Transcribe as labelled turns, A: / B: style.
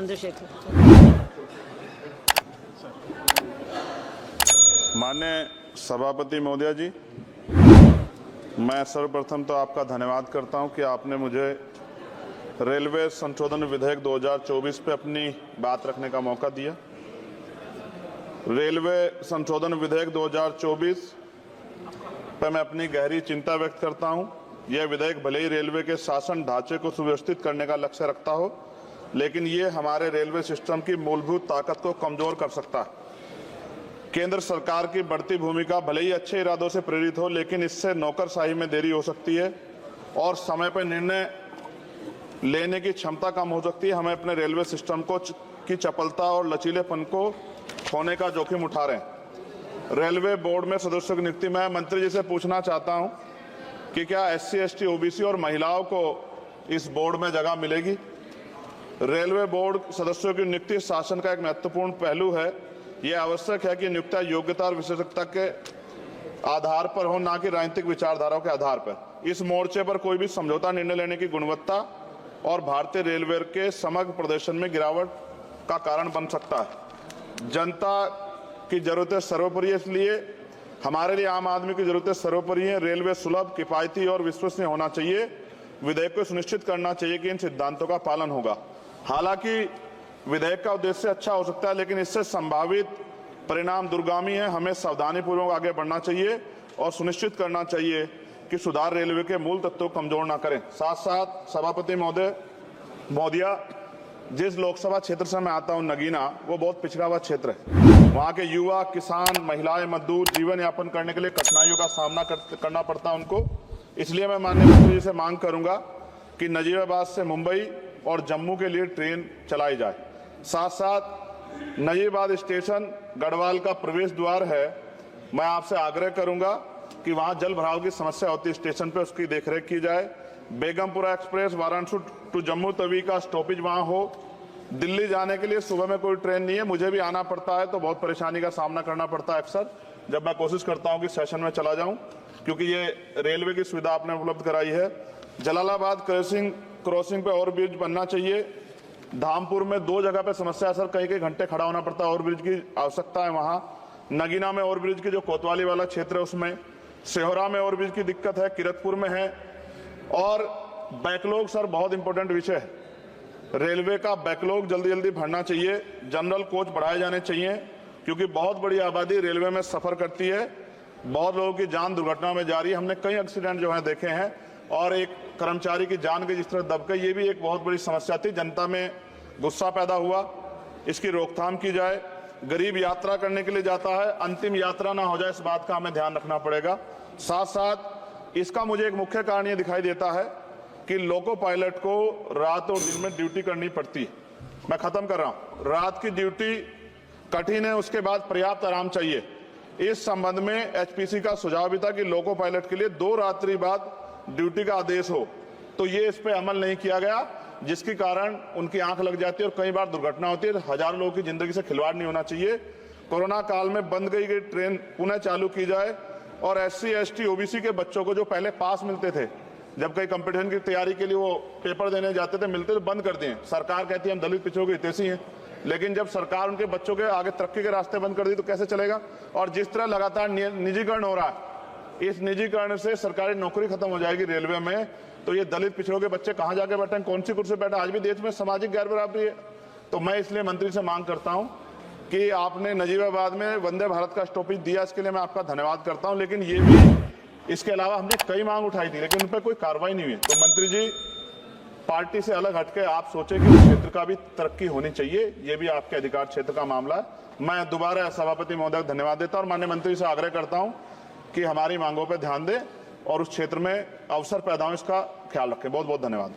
A: चंद्रशेखर।
B: माननीय सभापति महोदय जी, मैं सर्वप्रथम तो आपका धन्यवाद करता हूं कि आपने मुझे रेलवे संशोधन विधेयक 2024 पे अपनी बात रखने का मौका दिया। रेलवे संशोधन विधेयक 2024 पर मैं अपनी गहरी चिंता व्यक्त करता हूं। यह विधेयक भले ही रेलवे के शासन ढांचे को सुव्यवस्थित करने का लक्ष्य रखता हो, लेकिन ये हमारे रेलवे सिस्टम की मूलभूत ताकत को कमजोर कर सकता है। केंद्र सरकार की बढ़ती भूमिका भले ही अच्छे इरादों से प्रेरित हो, लेकिन इससे नौकरशाही में देरी हो सकती है और समय पर निर्णय लेने की क्षमता कम हो सकती है। हमें अपने रेलवे सिस्टम की चपलता और लचीलेपन को खोने का जोखिम उठा रहे हैं। रेलवे बोर्ड में सदस्यों की नियुक्ति मैं मंत्री जी से पूछना चाहता हूं कि क्या SC, ST, OBC और महिलाओं को इस बोर्ड में जगह मिलेगी? रेलवे बोर्ड सदस्यों की नियुक्ति शासन का एक महत्वपूर्ण पहलू है। यह आवश्यक है कि नियुक्तियां योग्यता और विशेषज्ञता के आधार पर हो, न कि राजनीतिक विचारधाराओं के आधार पर। इस मोर्चे पर कोई भी समझौता निर्णय लेने की गुणवत्ता और भारतीय रेलवे के समग्र प्रदर्शन में गिरावट का कारण बन सकता है। जनता की जरूरतें सर्वोपरि है, इसलिए हमारे लिए आम आदमी की जरूरतें सर्वोपरि हैं। रेलवे सुलभ, किफायती और विश्वसनीय होना चाहिए। विधेयक को सुनिश्चित करना चाहिए कि इन सिद्धांतों का पालन होगा। हालांकि विधेयक का उद्देश्य अच्छा हो सकता है, लेकिन इससे संभावित परिणाम दूरगामी है। हमें सावधानीपूर्वक आगे बढ़ना चाहिए और सुनिश्चित करना चाहिए कि सुधार रेलवे के मूल तत्वों को कमजोर न करें। साथ साथ सभापति महोदया, जिस लोकसभा क्षेत्र से मैं आता हूं, नगीना, वो बहुत पिछड़ा हुआ क्षेत्र है। वहां के युवा, किसान, महिलाएं, मजदूर जीवन यापन करने के लिए कठिनाइयों का सामना करना पड़ता है उनको। इसलिए मैं माननीय मंत्री जी से मांग करूंगा कि नजीबाबाद से मुंबई और जम्मू के लिए ट्रेन चलाई जाए। साथ साथ नजीबाबाद स्टेशन गढ़वाल का प्रवेश द्वार है। मैं आपसे आग्रह करूंगा कि वहां जल भराव की समस्या होती है स्टेशन पे, उसकी देखरेख की जाए। बेगमपुरा एक्सप्रेस वाराणसी टू जम्मू तवी का स्टॉपेज वहां हो। दिल्ली जाने के लिए सुबह में कोई ट्रेन नहीं है, मुझे भी आना पड़ता है तो बहुत परेशानी का सामना करना पड़ता है अक्सर, जब मैं कोशिश करता हूं कि सेशन में चला जाऊं, क्योंकि ये रेलवे की सुविधा आपने उपलब्ध कराई है। जलालाबाद क्रॉसिंग पे ओवरब्रिज बनना चाहिए। धामपुर में 2 जगह पे समस्या है सर, कई घंटे खड़ा होना पड़ता है, ओवरब्रिज की आवश्यकता है वहां। नगीना में ओवरब्रिज की जो कोतवाली वाला क्षेत्र है उसमें, सेहोरा में ओवरब्रिज की दिक्कत है, किरतपुर में है। और बैकलॉग सर बहुत इंपॉर्टेंट विषय है। रेलवे का बैकलॉग जल्दी जल्दी भरना चाहिए। जनरल कोच बढ़ाए जाने चाहिए, क्योंकि बहुत बड़ी आबादी रेलवे में सफर करती है। बहुत लोगों की जान दुर्घटना में जा रही है। हमने कई एक्सीडेंट जो है देखे हैं, और एक कर्मचारी की जान के जिस तरह दब गई, ये भी एक बहुत बड़ी समस्या थी। जनता में गुस्सा पैदा हुआ, इसकी रोकथाम की जाए। गरीब यात्रा करने के लिए जाता है, अंतिम यात्रा ना हो जाए, इस बात का हमें ध्यान रखना पड़ेगा। साथ साथ इसका मुझे एक मुख्य कारण ये दिखाई देता है कि लोको पायलट को रात और दिन में ड्यूटी करनी पड़ती है। मैं खत्म कर रहा हूं। रात की ड्यूटी कठिन है, उसके बाद पर्याप्त आराम चाहिए। इस संबंध में HPC का सुझाव भी था कि लोको पायलट के लिए 2 रात्रि बाद ड्यूटी का आदेश हो, तो ये इस पे अमल नहीं किया गया, जिसके कारण उनकी आंख लग जाती है और कई बार दुर्घटना होती है। हजारों लोगों की जिंदगी से खिलवाड़ नहीं होना चाहिए। कोरोना काल में बंद गई ट्रेन पुनः चालू की जाए, और SC, ST, OBC के बच्चों को जो पहले पास मिलते थे, जब कई कंपटीशन की तैयारी के लिए वो पेपर देने जाते थे, मिलते तो बंद कर दिए। सरकार कहती है हम दलित पिछड़ों के हितैषी हैं, लेकिन जब सरकार उनके बच्चों के आगे तरक्की के रास्ते बंद कर दी तो कैसे चलेगा? और जिस तरह लगातार निजीकरण हो रहा है, इस निजीकरण से सरकारी नौकरी खत्म हो जाएगी रेलवे में, तो ये दलित पिछड़ों के बच्चे कहां जाके बैठे, कौन सी कुर्सी बैठे? आज भी देश में सामाजिक गैर बराबरी है। तो मैं इसलिए मंत्री से मांग करता हूं कि आपने नजीबाबाद में वंदे भारत का स्टॉपेज दिया, इसके लिए मैं आपका धन्यवाद करता हूं। लेकिन ये भी, इसके अलावा हमने कई मांग उठाई थी, लेकिन उन पर कोई कार्रवाई नहीं हुई। तो मंत्री जी, पार्टी से अलग हटके आप सोचे कि उस क्षेत्र का भी तरक्की होनी चाहिए, ये भी आपके अधिकार क्षेत्र का मामला है। मैं दोबारा सभापति महोदय को धन्यवाद देता हूं और माननीय मंत्री से आग्रह करता हूं कि हमारी मांगों पर ध्यान दें और उस क्षेत्र में अवसर पैदा हो, इसका ख्याल रखें। बहुत बहुत धन्यवाद।